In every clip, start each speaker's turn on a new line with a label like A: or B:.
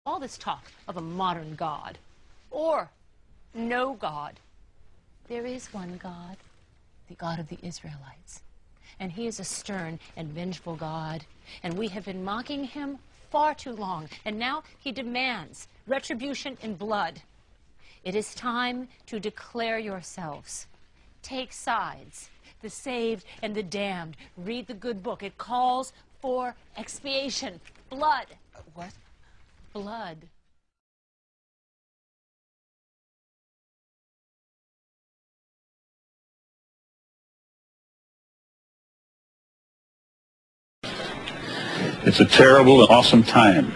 A: All this talk of a modern God, or no God. There is one God, the God of the Israelites. And he is a stern and vengeful God. And we have been mocking him far too long. And now he demands retribution in blood. It is time to declare yourselves. Take sides, the saved and the damned. Read the good book. It calls for expiation. Blood.
B: What?
A: Blood.
C: It's a terrible and awesome time.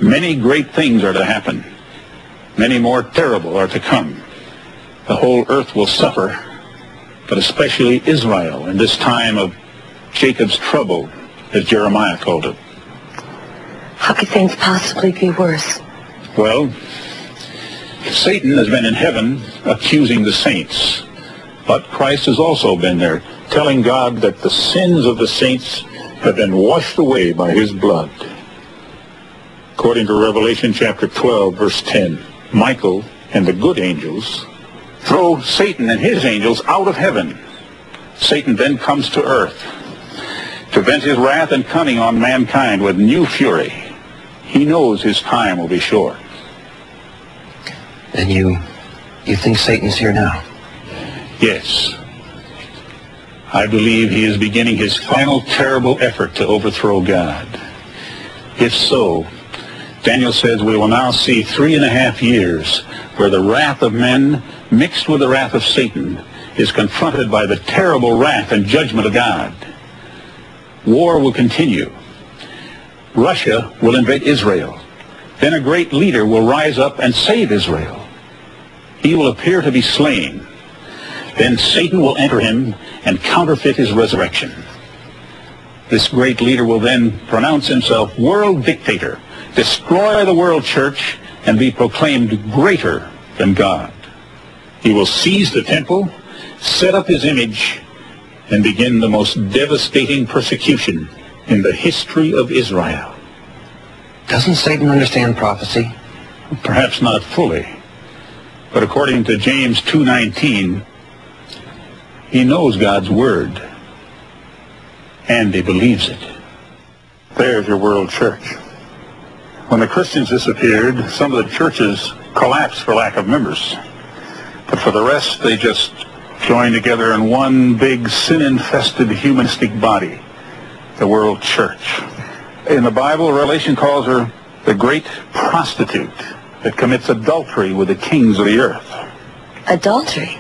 C: Many great things are to happen. Many more terrible are to come. The whole earth will suffer, but especially Israel in this time of Jacob's trouble, as Jeremiah called it.
D: How could things possibly be worse?
C: Well, Satan has been in heaven accusing the saints, but Christ has also been there, telling God that the sins of the saints have been washed away by his blood. According to Revelation chapter 12, verse 10, Michael and the good angels throw Satan and his angels out of heaven. Satan then comes to earth to vent his wrath and cunning on mankind with new fury. He knows his time will be short.
B: And you think Satan's here now?
C: Yes. I believe he is beginning his final terrible effort to overthrow God. If so, Daniel says we will now see 3.5 years where the wrath of men mixed with the wrath of Satan is confronted by the terrible wrath and judgment of God. War will continue. Russia will invade Israel. Then a great leader will rise up and save Israel. He will appear to be slain. Then Satan will enter him and counterfeit his resurrection. This great leader will then pronounce himself world dictator, destroy the world church, and be proclaimed greater than God. He will seize the temple, set up his image, and begin the most devastating persecution in the history of Israel.
B: Doesn't Satan understand prophecy?
C: Perhaps not fully, but according to James 2:19, he knows God's word, and he believes it. There's your world church. When the Christians disappeared, some of the churches collapsed for lack of members. But for the rest, they just joined together in one big sin-infested humanistic body, the world church. In the Bible, Revelation calls her the great prostitute that commits adultery with the kings of the earth.
D: Adultery?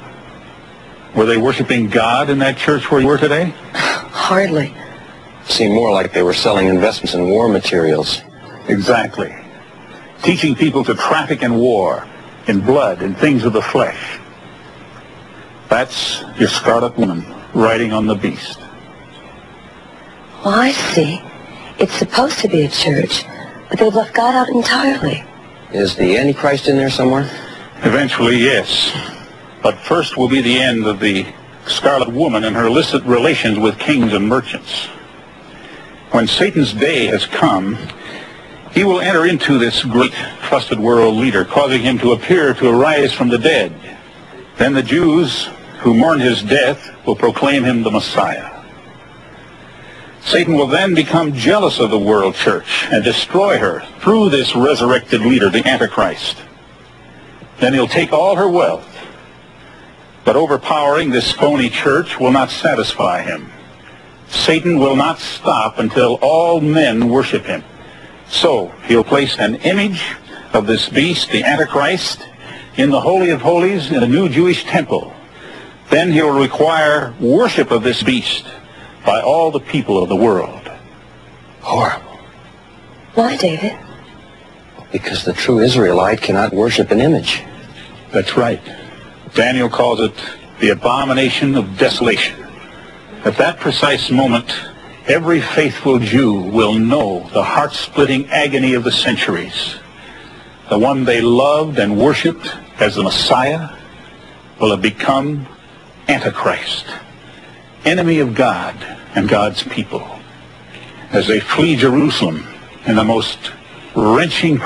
C: Were they worshiping God in that church where you were today?
D: Hardly.
B: Seemed more like they were selling investments in war materials.
C: Exactly. Teaching people to traffic in war, in blood, in things of the flesh. That's your scarlet woman riding on the beast.
D: Well, I see. It's supposed to be a church, but they've left God out entirely.
B: Is the Antichrist in there somewhere?
C: Eventually, yes. But first will be the end of the scarlet woman and her illicit relations with kings and merchants. When Satan's day has come, he will enter into this great trusted world leader, causing him to appear to arise from the dead. Then the Jews who mourn his death will proclaim him the Messiah. Satan will then become jealous of the world church and destroy her through this resurrected leader, the Antichrist. Then he'll take all her wealth. But overpowering this phony church will not satisfy him. Satan will not stop until all men worship him. So he'll place an image of this beast, the Antichrist, in the Holy of Holies in a new Jewish temple. Then he'll require worship of this beast by all the people of the world.
B: Horrible.
D: Why, David?
B: Because the true Israelite cannot worship an image.
C: That's right. Daniel calls it the abomination of desolation. At that precise moment, every faithful Jew will know the heart-splitting agony of the centuries. The one they loved and worshipped as the Messiah will have become Antichrist, enemy of God and God's people, as they flee Jerusalem in the most wrenching